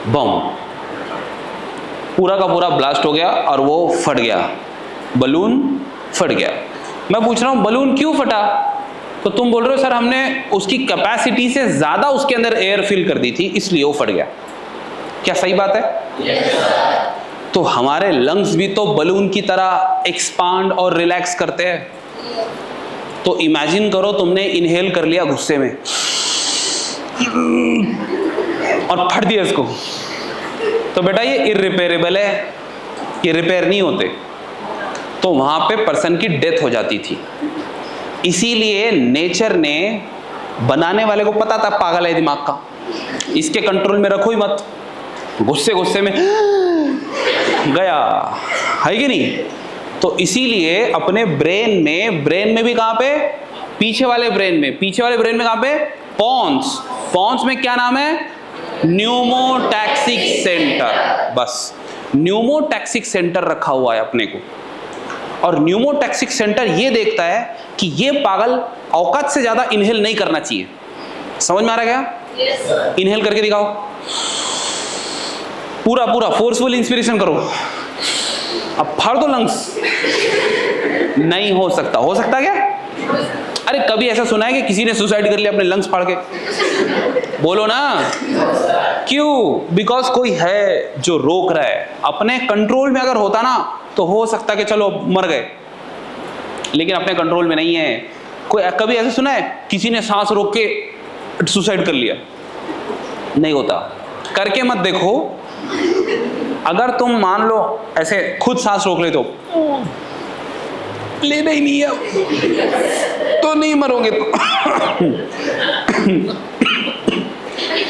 बम, पूरा का पूरा ब्लास्ट हो गया और वो फट गया, बलून फट गया। मैं पूछ रहा हूं बलून क्यों फटा? तो तुम बोल रहे हो सर हमने उसकी कैपेसिटी से ज्यादा उसके अंदर एयर फिल कर दी थी इसलिए वो फट गया। क्या सही बात है? yes, तो हमारे लंग्स भी तो बलून की तरह एक्सपांड और रिलैक्स करते हैं। तो इमेजिन करो तुमने इनहेल कर लिया गुस्से में और फट दिया इसको, तो बेटा ये इररिपेयरेबल है, ये रिपेयर नहीं होते, तो वहां पे पर्सन की डेथ हो जाती थी। इसीलिए नेचर ने, बनाने वाले को पता था पागल है दिमाग का, इसके कंट्रोल में रखो ही मत, गुस्से गुस्से में गया, है कि नहीं? तो इसीलिए अपने ब्रेन में भी कहां पे? पीछे वाले ब्रेन में कहां पे? पॉन्स। पॉन्स में क्या नाम है? Pneumotaxic centre. बस न्यूमोटैक्सिक सेंटर रखा हुआ है अपने को, और न्यूमोटैक्सिक सेंटर ये देखता है कि ये पागल औकात से ज्यादा इनहेल नहीं करना चाहिए। समझ में आ रहा है क्या? yes, इनहेल करके दिखाओ, पूरा पूरा फोर्सफुल इंस्पिरेशन करो, अब फाड़ दो लंग्स। नहीं हो सकता। हो सकता क्या? अरे कभी ऐसा सुना है कि किसी ने सुसाइड कर लिया अपने लंग्स फाड़ के? बोलो ना। क्यों? बिकॉज कोई है जो रोक रहा है। अपने कंट्रोल में अगर होता ना तो हो सकता कि चलो मर गए, लेकिन अपने कंट्रोल में नहीं है। कोई कभी ऐसा सुना है किसी ने सांस रोक के सुसाइड कर लिया? नहीं होता। करके मत देखो। अगर तुम मान लो ऐसे खुद सांस रोक लेते हो, लेना ही नहीं है तो नहीं मरोगे तो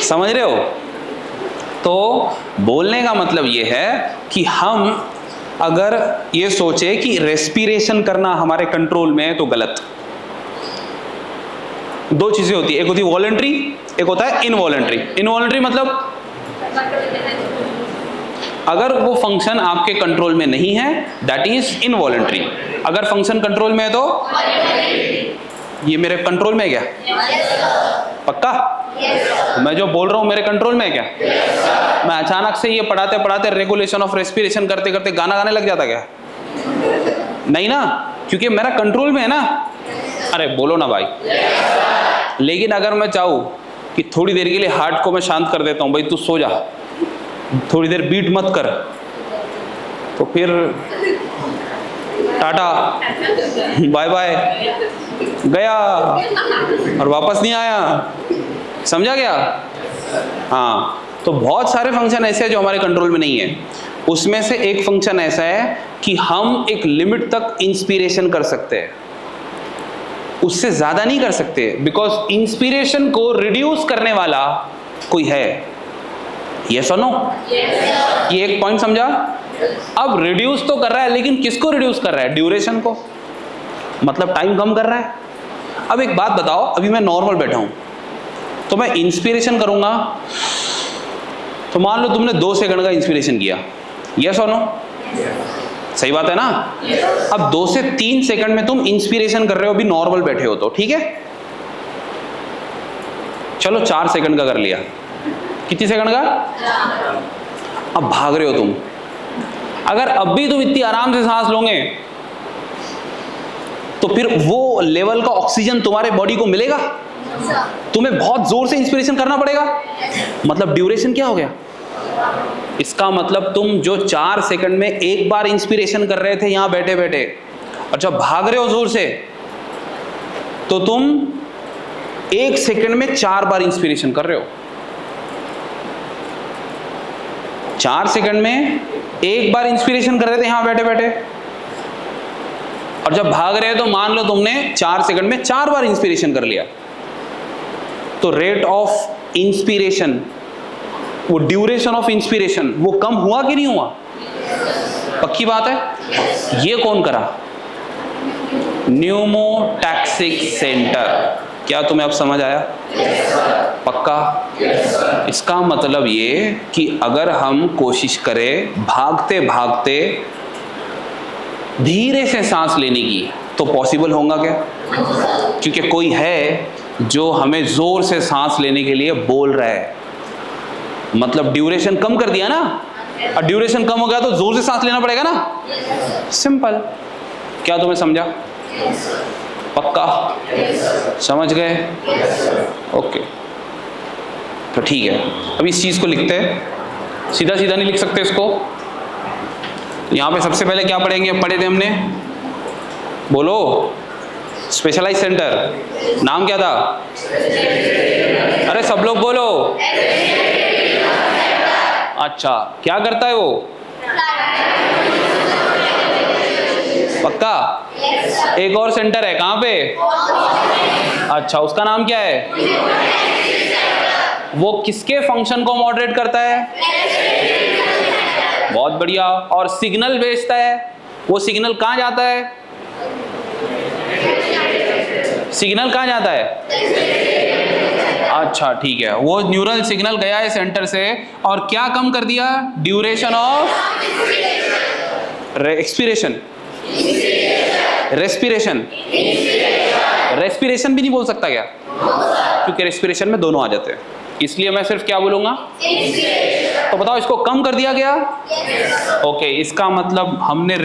समझ रहे हो? तो बोलने का मतलब ये है कि हम अगर ये सोचे कि रेस्पिरेशन करना हमारे कंट्रोल में है तो गलत। दो चीजें होती है, एक होती है वॉलंटरी, एक होता है इनवॉलंटरी। इनवॉलंटरी मतलब अगर वो फंक्शन आपके कंट्रोल में नहीं है, दैट इज इनवॉलंटरी। अगर फंक्शन कंट्रोल में है तो ये मेरे कंट्रोल में है क्या? पक्का? मैं जो बोल रहा हूं मेरे कंट्रोल में है क्या? मैं अचानक से ये पढ़ाते पढ़ाते रेगुलेशन ऑफ रेस्पिरेशन करते करते गाना गाने लग जाता क्या? नहीं ना, क्योंकि मेरा कंट्रोल में है ना। अरे बोलो ना भाई। लेकिन अगर मैं चाहूं कि थोड़ी देर के लिए हार्ट को मैं शांत कर देता हूं, भाई तू सो जा, थोड़ी देर बीट मत कर, तो फिर टाटा बाय बाय, गया और वापस नहीं आया। समझा क्या? हाँ, तो बहुत सारे फंक्शन ऐसे हैं जो हमारे कंट्रोल में नहीं है। उसमें से एक फंक्शन ऐसा है कि हम एक लिमिट तक इंस्पिरेशन कर सकते हैं, उससे ज्यादा नहीं कर सकते, बिकॉज इंस्पिरेशन को रिड्यूस करने वाला कोई है। यस और नो? ये एक पॉइंट समझा? अब रिड्यूस तो कर रहा है, लेकिन किसको रिड्यूस कर रहा है? ड्यूरेशन को, मतलब टाइम कम कर रहा है। अब एक बात बताओ, अभी मैं नॉर्मल बैठा हूं तो मैं इंस्पिरेशन करूंगा, तो मान लो तुमने 2 सेकंड का इंस्पिरेशन किया, यस और नो? सही बात है ना? अब 2 से 3 सेकंड में तुम इंस्पिरेशन कर रहे हो, अभी नॉर्मल बैठे हो तो ठीक है। चलो 4 सेकंड का कर लिया। कितनी सेकंड का? अब भाग रहे हो तुम। अगर अब भी तुम इतनी आराम से सांस लोगे तो फिर वो लेवल का ऑक्सीजन तुम्हारे बॉडी को मिलेगा? तुम्हें बहुत जोर से इंस्पिरेशन करना पड़ेगा। मतलब ड्यूरेशन क्या हो गया? इसका मतलब तुम जो 4 सेकंड में एक बार इंस्पिरेशन कर रहे थे यहां बैठे बैठे, और जब भाग रहे हो जोर से तो तुम 1 सेकंड में 4 बार इंस्पिरेशन कर रहे हो। 4 सेकंड में एक बार इंस्पिरेशन कर रहे थे यहां बैठे बैठे, और जब भाग रहे हो तो मान लो तुमने 4 सेकंड में 4 बार इंस्पिरेशन कर लिया, तो रेट ऑफ इंस्पिरेशन, वो ड्यूरेशन ऑफ इंस्पिरेशन वो कम हुआ कि नहीं हुआ? पक्की बात है? ये कौन करा? Pneumotaxic centre. क्या तुम्हें अब समझ आया? पक्का? इसका मतलब ये कि अगर हम कोशिश करें भागते भागते धीरे से सांस लेने की, तो पॉसिबल होगा क्या? क्योंकि कोई है जो हमें जोर से सांस लेने के लिए बोल रहा है। मतलब ड्यूरेशन कम कर दिया ना, और ड्यूरेशन कम हो गया तो जोर से सांस लेना पड़ेगा ना, सिंपल। क्या तुम्हें समझा? पक्का? समझ गए? ओके, तो ठीक है। अब इस चीज को लिखते हैं, सीधा सीधा नहीं लिख सकते इसको। तो यहाँ पे सबसे पहले क्या पढ़ेंगे? पढ़े थे हमने, बोलो, स्पेशलाइज सेंटर। नाम क्या था? अरे सब लोग बोलो। अच्छा, क्या करता है वो? पक्का? एक और सेंटर है, कहाँ पे? अच्छा, उसका नाम क्या है? वो किसके फंक्शन को मॉडरेट करता है? बहुत बढ़िया। और सिग्नल भेजता है, वो सिग्नल कहाँ जाता है? सिग्नल कहाँ जाता है? अच्छा ठीक है, वो न्यूरल सिग्नल गया है सेंटर से, और क्या कम कर दिया? Duration of expiration, respiration. Respiration भी नहीं बोल सकता क्या? क्योंकि रेस्पिरेशन में दोनों आ जाते हैं, इसलिए मैं सिर्फ क्या बोलूंगा? तो बताओ, इसको कम कर दिया गया। ओके, इसका मतलब हमने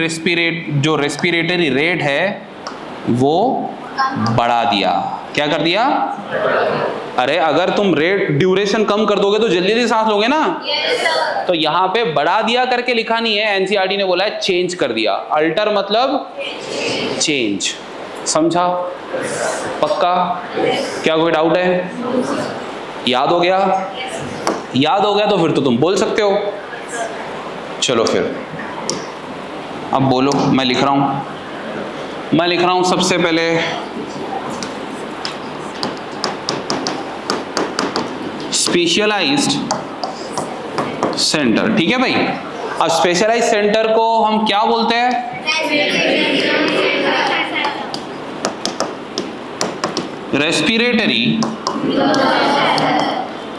जो रेस्पिरेटरी रेट है वो बढ़ा दिया। क्या कर दिया? अरे अगर तुम रेट ड्यूरेशन कम कर दोगे तो जल्दी जल्दी सांस लोगे ना। तो यहाँ पे बढ़ा दिया करके लिखा नहीं है, एनसीईआरटी ने बोला है चेंज कर दिया। अल्टर मतलब चेंज, समझा? पक्का? क्या कोई डाउट है? याद हो गया? याद हो गया तो फिर तो तुम बोल सकते हो। चलो फिर अब बोलो, मैं लिख रहा हूं सबसे पहले स्पेशलाइज्ड सेंटर। ठीक है भाई, अब स्पेशलाइज्ड सेंटर को हम क्या बोलते हैं? Respiratory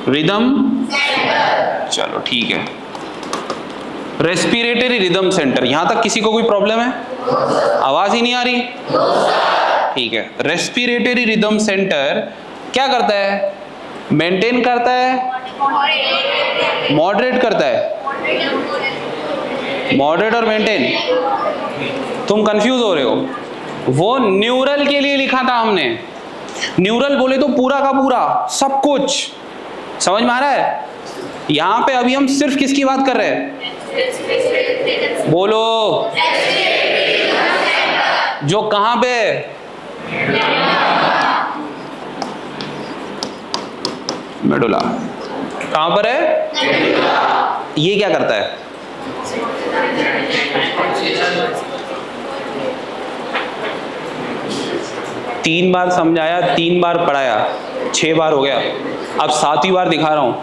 rhythm. चलो ठीक है, रेस्पिरेटरी रिदम सेंटर। यहां तक किसी को कोई प्रॉब्लम है? आवाज ही नहीं आ रही? ठीक है, रेस्पिरेटरी रिदम सेंटर क्या करता है? मेंटेन करता है, मॉडरेट करता है। मॉडरेट और मेंटेन, तुम कंफ्यूज हो रहे हो। वो न्यूरल के लिए लिखा था हमने। न्यूरल बोले तो पूरा का पूरा सब कुछ, समझ में आ रहा है? यहां पे अभी हम सिर्फ किसकी बात कर रहे हैं? बोलो, जो कहां पे? मेडुला। कहां पर है? ये क्या करता है? तीन बार समझाया, 3 बार पढ़ाया, 6 बार हो गया, अब 7वीं बार दिखा रहा हूं,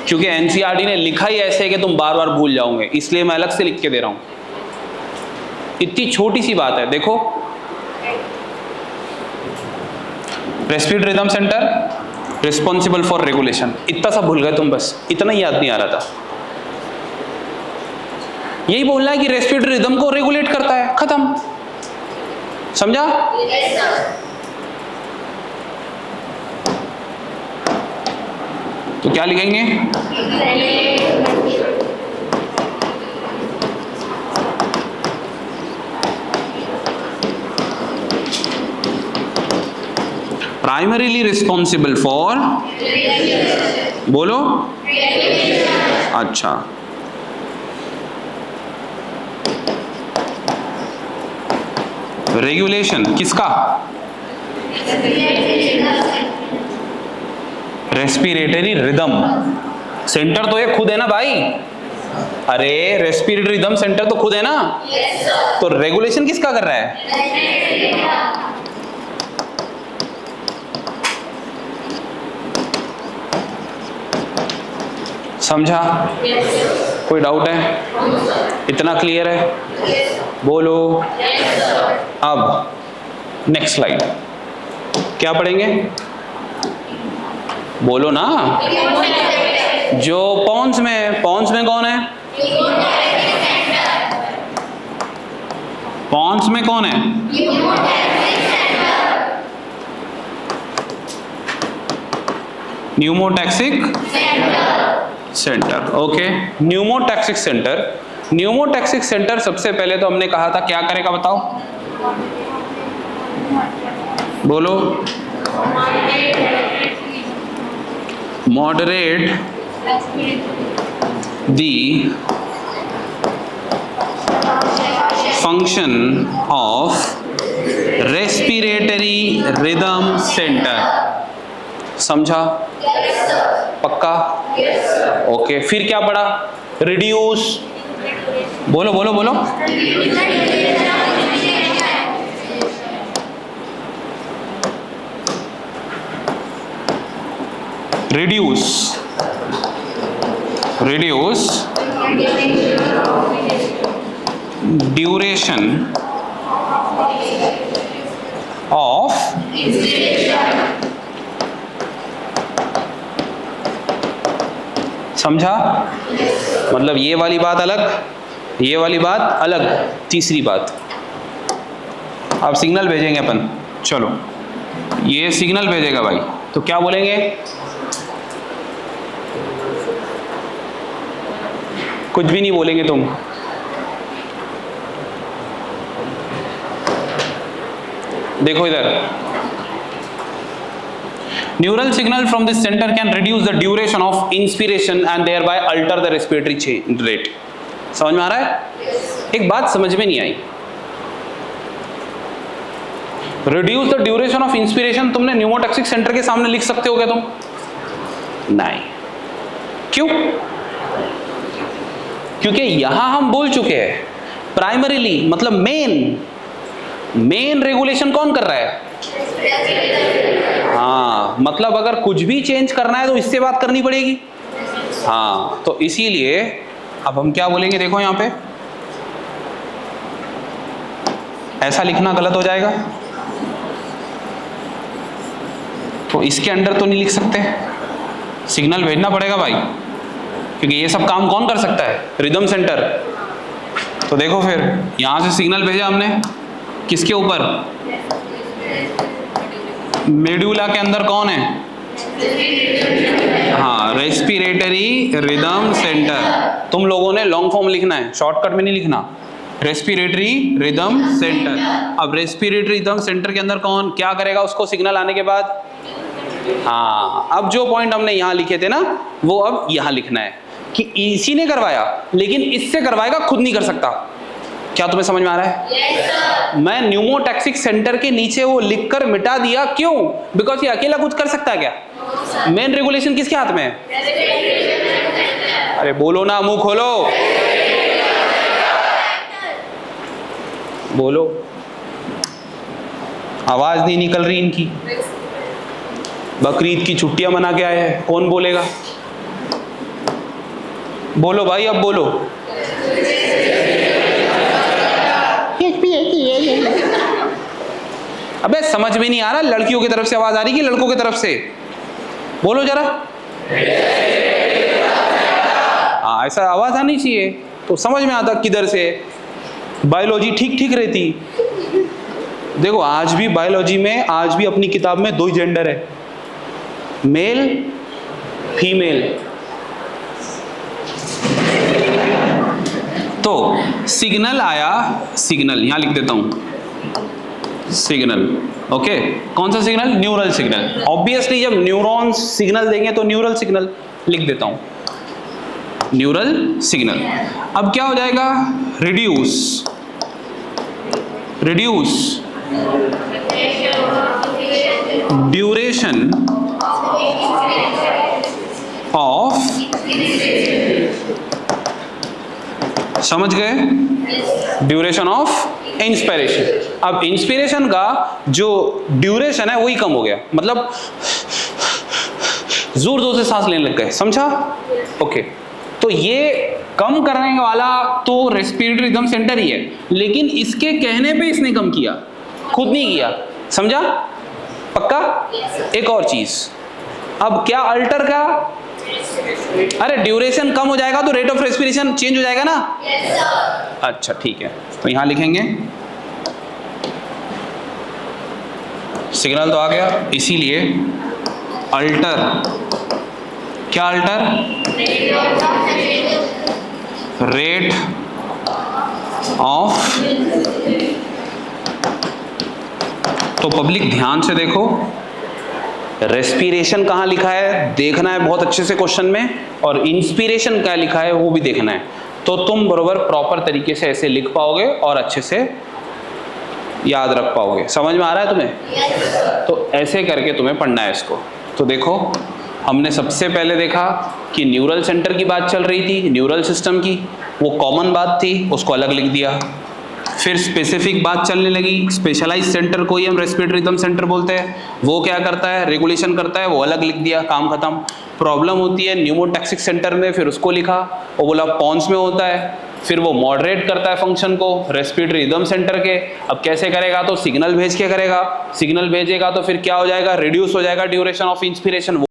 क्योंकि एनसीईआरटी ने लिखा ही ऐसे है कि तुम बार बार भूल जाओगे, इसलिए मैं अलग से लिख के दे रहा हूं। इतनी छोटी सी बात है, देखो, respiratory rhythm centre responsible for regulation. इतना सा भूल गए तुम, बस इतना ही याद नहीं आ रहा था। यही बोलना है कि रेस्पिरेटरी रिदम को रेगुलेट करता है, खत्म। समझा? तो क्या लिखेंगे? प्राइमरीली रिस्पॉन्सिबल फॉर, बोलो, अच्छा, रेगुलेशन किसका? रेस्पिरेटरी रिदम सेंटर तो ये खुद है ना भाई। अरे रेस्पिरेटरी रिदम सेंटर तो खुद है ना। तो रेगुलेशन किसका कर रहा है? समझा? कोई डाउट है? इतना क्लियर है? बोलो। अब नेक्स्ट स्लाइड क्या पढ़ेंगे? बोलो ना। जो पॉन्स में कौन है? पॉन्स में कौन है? Pneumotaxic centre. Okay, pneumotaxic centre. Pneumotaxic centre सबसे पहले तो हमने कहा था क्या करेगा, बताओ, बोलो, moderate the function of respiratory rhythm centre. समझा? पक्का? ओके, फिर क्या पढ़ा? रिड्यूस, बोलो बोलो बोलो, रिड्यूस, रिड्यूस ड्यूरेशन ऑफ समझा? मतलब ये वाली बात अलग, ये वाली बात अलग, तीसरी बात। अब सिग्नल भेजेंगे अपन, चलो ये सिग्नल भेजेगा भाई, तो क्या बोलेंगे? कुछ भी नहीं बोलेंगे तुम, देखो इधर, neural signal from this centre can reduce the duration of inspiration and thereby alter the respiratory rate. समझ में आ रहा है? एक बात समझ में नहीं आई, reduce the duration of inspiration तुमने न्यूमोटैक्सिक सेंटर के सामने लिख सकते हो क्या तुम? नहीं। क्यों? क्योंकि यहां हम बोल चुके हैं प्राइमरीली, मतलब मेन रेगुलेशन कौन कर रहा है? हाँ, मतलब अगर कुछ भी चेंज करना है तो इससे बात करनी पड़ेगी। हाँ, तो इसीलिए अब हम क्या बोलेंगे, देखो यहां पे ऐसा लिखना गलत हो जाएगा, तो इसके अंदर तो नहीं लिख सकते, सिग्नल भेजना पड़ेगा भाई, क्योंकि ये सब काम कौन कर सकता है? Rhythm centre. तो देखो फिर यहां से सिग्नल भेजा हमने किसके ऊपर? मेडुला के अंदर कौन है? हाँ, रेस्पिरेटरी रिदम सेंटर। तुम लोगों ने लॉन्ग फॉर्म लिखना है, शॉर्टकट में नहीं लिखना, रेस्पिरेटरी रिदम सेंटर। अब रेस्पिरेटरी रिदम सेंटर के अंदर कौन क्या करेगा उसको सिग्नल आने के बाद? हाँ, अब जो पॉइंट हमने यहां लिखे थे ना, वो अब यहां लिखना है कि इसी ने करवाया, लेकिन इससे करवाएगा, खुद नहीं कर सकता। क्या तुम्हें समझ में आ रहा है? yes, मैं न्यूमोटैक्सिक सेंटर के नीचे वो लिखकर मिटा दिया, क्यों? बिकॉज ये अकेला कुछ कर सकता है क्या? मेन रेगुलेशन किसके हाथ में है? अरे बोलो ना, मुंह खोलो, बोलो, आवाज नहीं निकल रही इनकी। बकरीद की छुट्टियां मना के आए हैं, कौन बोलेगा? बोलो भाई, अब बोलो। अबे समझ में नहीं आ रहा, लड़कियों की तरफ से आवाज आ रही कि लड़कों की तरफ से? बोलो जरा। हाँ, ऐसा आवाज आनी चाहिए तो समझ में आता किधर से, बायोलॉजी ठीक ठीक रहती। देखो आज भी बायोलॉजी में, आज भी अपनी किताब में 2 जेंडर है, मेल फीमेल। तो सिग्नल आया, सिग्नल यहां लिख देता हूं, सिग्नल। ओके, कौन सा सिग्नल? Neural signal. ऑब्वियसली जब न्यूरॉन्स सिग्नल देंगे तो न्यूरल सिग्नल लिख देता हूं, न्यूरल सिग्नल। अब क्या हो जाएगा? रिड्यूस, रिड्यूस ड्यूरेशन ऑफ, समझ गए? Duration of inspiration. अब इंस्पिरेशन का जो ड्यूरेशन है वही कम हो गया, मतलब जोर जोर से सांस लेने लग गए, समझा? ओके, तो ये कम करने वाला तो रेस्पिरेटरी रिदम सेंटर ही है, लेकिन इसके कहने पे इसने कम किया, खुद नहीं किया, समझा? पक्का? एक और चीज, अब क्या अल्टर का? अरे ड्यूरेशन कम हो जाएगा तो रेट ऑफ रेस्पिरेशन चेंज हो जाएगा ना? अच्छा ठीक है, तो यहां लिखेंगे सिग्नल तो आ गया, इसीलिए अल्टर क्या अल्टर? Rate of. तो पब्लिक ध्यान से देखो, रेस्पिरेशन कहाँ लिखा है देखना है बहुत अच्छे से क्वेश्चन में, और इंस्पिरेशन क्या लिखा है वो भी देखना है। तो तुम बरोबर प्रॉपर तरीके से ऐसे लिख पाओगे और अच्छे से याद रख पाओगे। समझ में आ रहा है तुम्हें? तो ऐसे करके तुम्हें पढ़ना है इसको। तो देखो, हमने सबसे पहले देखा कि न्यूरल सेंटर की बात चल रही थी, न्यूरल सिस्टम की, वो कॉमन बात थी, उसको अलग लिख दिया। फिर स्पेसिफिक बात चलने लगी, स्पेशलाइज सेंटर को ही हम रेस्पिरेटरी रिदम सेंटर बोलते हैं, वो क्या करता है? रेगुलेशन करता है, वो अलग लिख दिया, काम खत्म। प्रॉब्लम होती है न्यूमोटैक्सिक सेंटर में, फिर उसको लिखा, वो बोला पॉन्स में होता है, फिर वो मॉडरेट करता है फंक्शन को रेस्पिरेटरी रिदम सेंटर के। अब कैसे करेगा? तो सिग्नल भेज के करेगा, सिग्नल भेजेगा तो फिर क्या हो जाएगा? रिड्यूस हो जाएगा ड्यूरेशन ऑफ इंस्पिरेशन।